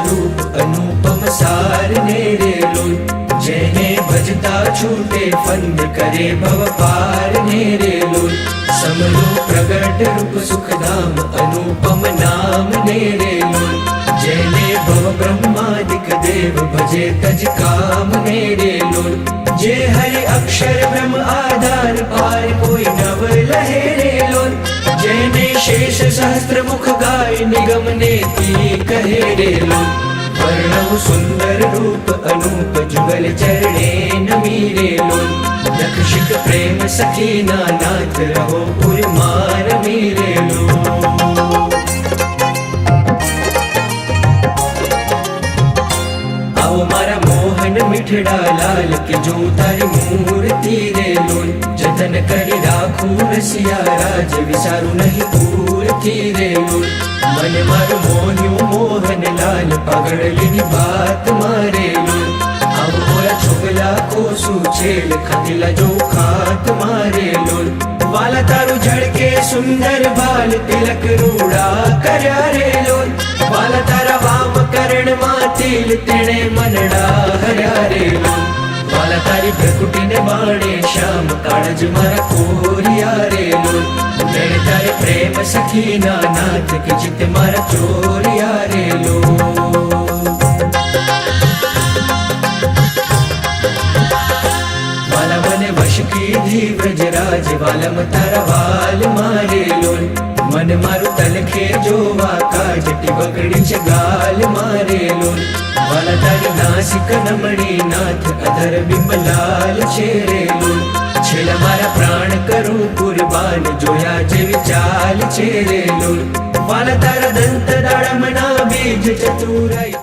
रूप अनुपम सार नेरे लोल जेने भजता छूटे फंद करे भव पार नेरे लोल समरो प्रगट रूप सुखधाम अनुपम नाम नेरे लोल जेने भव ब्रह्मादिक देव भजे तज काम नेरे लोल जे हरि अक्षर ब्रह्म आधार पार कोई नव लहेरे लोल जेने शेष सहस्त्र मुख गाय निगम नेति कहे रे लोल वर्णव सुंदर रूप अनूप जुगल चरणे नमीरे लोल लक्षिक प्रेम सखी नाथ रहो पुरमार मीरे लोल आओ मारा मोहन मिठड़ा लाल के जो तारी मूर्ति रे लोल जतन करी राखू रसिया राज विसारू नहीं पूरती रे लोल मन मारो मोन्यू मोहन लाल पगड़ली बात मारे लोल अब मोरा छोगला को सुछेल खदिला जो खात मारे लोल वाला तारू झड़के सुंदर बाल तिलक रूड़ा करया रे लोल वाला तारा वाम करण मातिल तेणे मनड़ा हरया रे लोल वाला तारी भ्रकुटी ने बाणे श्याम काळज मारा कोरिया रे लोल तेणे तारे प्रेम सखी नाथ के चित मारा चोरिया रे लोल वाला मने वश की धी ब्रजराज वालम तारा वाल मारे लोल मन मारू तलखे जोवा काजटी बगड़ी गाल मारे लोल वाला तारी नासिक नमणी नाथ अधर बिंबलाल छेरे लोल छेला मारा प्राण करूं कुर्बान जोया जेवी चाल छेरे लोल वाला तारा दंत दाड़मना बीज चतुराई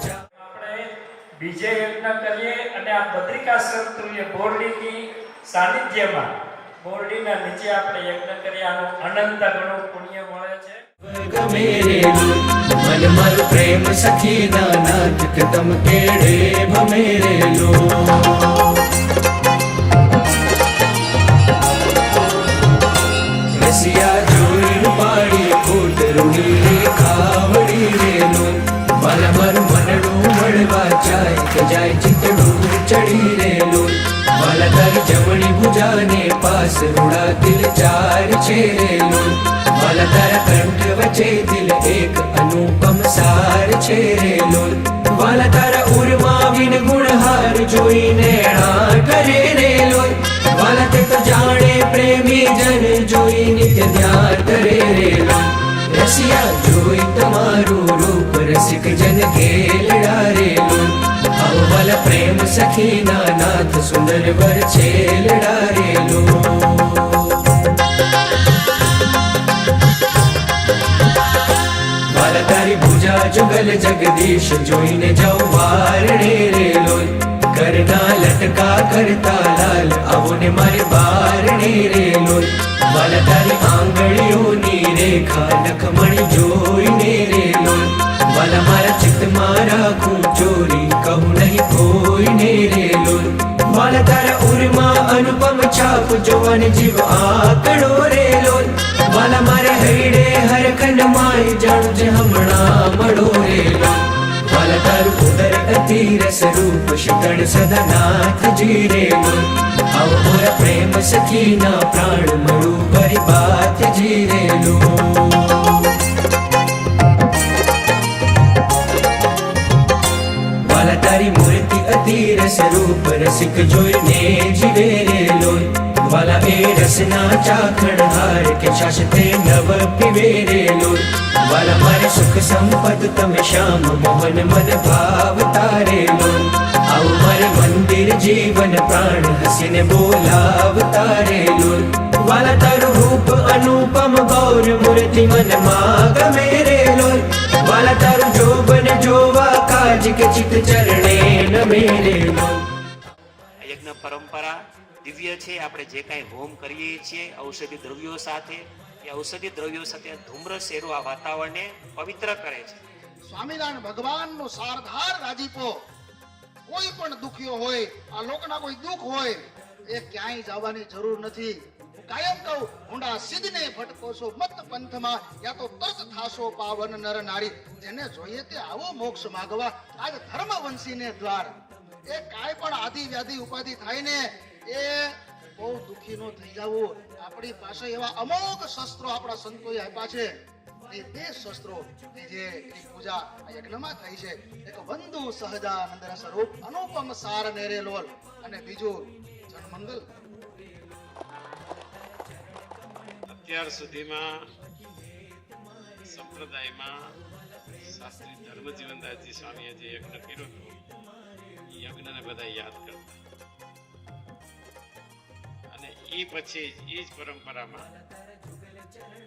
બીજે યજ્ઞ કરીએ અને આ બદ્રિકાશ્રમ તુલ્ય બોરડીની સાનિધ્યમાં બોરડીના નીચે આપણે યજ્ઞ કરીએ આનો અનંત ગણો પુણ્ય મળે છે मेरे लोल मन मर प्रेम सखी नाथ के तम केड़े मेरे लोल रसिया जोई पाड़ी कोट रूड़ी खावड़ी रे लोल मन मर मनड़ू मड़वा चाय के जाय चितड़ू चढ़ी रे लोल वाला तारी जमणी भुजाने पास रूड़ा दिल चार छेरे लोल वाला तारा कंठ वचे दिल एक अनुपम सार छेरे लोल वाला तारा उर्मा विन गुणहार जोई नैणा करे रे लोल वाला ते तो जाने प्रेमी जन जोई नित्य ध्यान करे रे लोल रसिया जोई तमारू रूप रसिक जन खेलड़ा रे लोल अब वाला प्रेम सखी नाथ सुंदर वर छेलड़ा रे लोल तारी भुजा जुगल जगदीश जोईने जाओ वारणे रे लोल करना लटका करता लाल आवोने मारे बारणे रे लोल वाला तारी आंगड़ियों नी रेखा लखमणी जोईने रे लोल वाला मारा चित मारा खूं चोरी कहूँ नहीं कोई ने रे लोल वाला तारा उर्मा अनुपम छाप जोवन जीव आकड़ो रे लोल वाला मारे हईडे हर खंड माय जाणु जे हमणा मड़ो रे लोल वाला तारू उदर अति रस रूप शीतल सदा नाथ जी रे लोल अब मोरा प्रेम सखी ना प्राण मड़ू भरी बात जी रे लोल वाला तारी मूर्ति अति रस रूप रसिक जोईने जीवे रे लोल वाला ए रसना चाखण हार के शाश्ते नव पिवे रे लोल वाला मारे सुख संपद तमे श्याम मोहन मन भाव तारे लोल आओ मारे मंदिर जीवन प्राण हसीने बोलाव तारे लोल वाला तारू रूप अनुपम गौर मूर्ति मन माग मेरे लोल वाला तारू जोबन जोवा काज के चित चरणे न मेरे लोल यज्ञ परंपरा दिव्य છે આપણે જે કાંઈ હોમ કરીએ છીએ ઔષધિ દ્રવ્યો સાથે એ ઔષધિ દ્રવ્યો સાથે ધૂમ્ર શેરો આ વાતાવરણને પવિત્ર કરે છે સ્વામિનારાયણ ભગવાનનો સારધાર રાજીપો કોઈ પણ દુખ્યો હોય આ લોકના કોઈ દુઃખ હોય એ ક્યાંય જવાની જરૂર નથી કાયમ કહું ઊંડા સિદ્ધને ભટકો છો મત પંથમાં યા તો તરત થાશો પાવન નર નારી જેને જોઈએ તે આવો મોક્ષ માગવા આજ ધર્મ વંશીને દ્વાર એ કાંઈ પણ આદિ વ્યાધિ ઉપાધિ થાય ને એ બહુ દુઃખી નો થઈ જવું આપણી પાસે એવા અમોઘ શસ્ત્રો આપણા સંતોએ આપ્યા છે એ તે શસ્ત્રો કે જે એની પૂજા આ યજ્ઞમાં થઈ છે એક વંદુ સહજાનંદ સ્વરૂપ અનુપમ સાર નેરે લોલ અને બીજું જનમંગલ અત્યાર સુધીમાં સંપ્રદાયમાં શાસ્ત્રી ધર્મજીવનદાસજી સ્વામીએ જે યજ્ઞ કર્યો હતો એ યજ્ઞને બધા યાદ કરતા અને એ પછી એ જ પરંપરામાં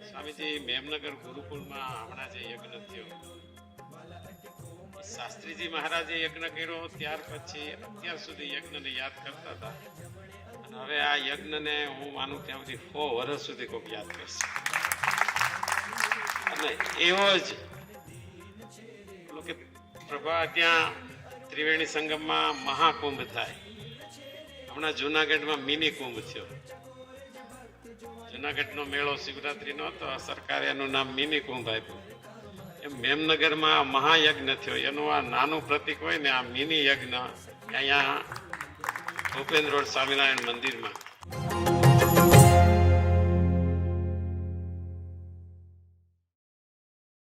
સ્વામીજી મેમનગર ગુરુકુળમાં હમણાં જે યજ્ઞ થયો શાસ્ત્રીજી મહારાજે યજ્ઞ કર્યો ત્યાર પછી અત્યાર સુધી યજ્ઞને યાદ કરતા હતા અને હવે આ યજ્ઞને હું માનું ત્યાં સુધી 100 વર્ષ સુધી કોઈક યાદ કરશે અને એવો જ કે પ્રભા ત્યાં ત્રિવેણી સંગમમાં મહાકુંભ થાય હમણાં જુનાગઢમાં મિની કુંભ થયો જુનાગઢનો મેળો શિવરાત્રીનો હતો સરકારે એનું નામ મિની કુંભ આપ્યું એમ મેમનગરમાં મહાયજ્ઞ થયો એનું આ નાનું પ્રતીક હોય ને આ મિની યજ્ઞ અહીંયા ભૂપેન્દ્ર રોડ સ્વામિનારાયણ મંદિરમાં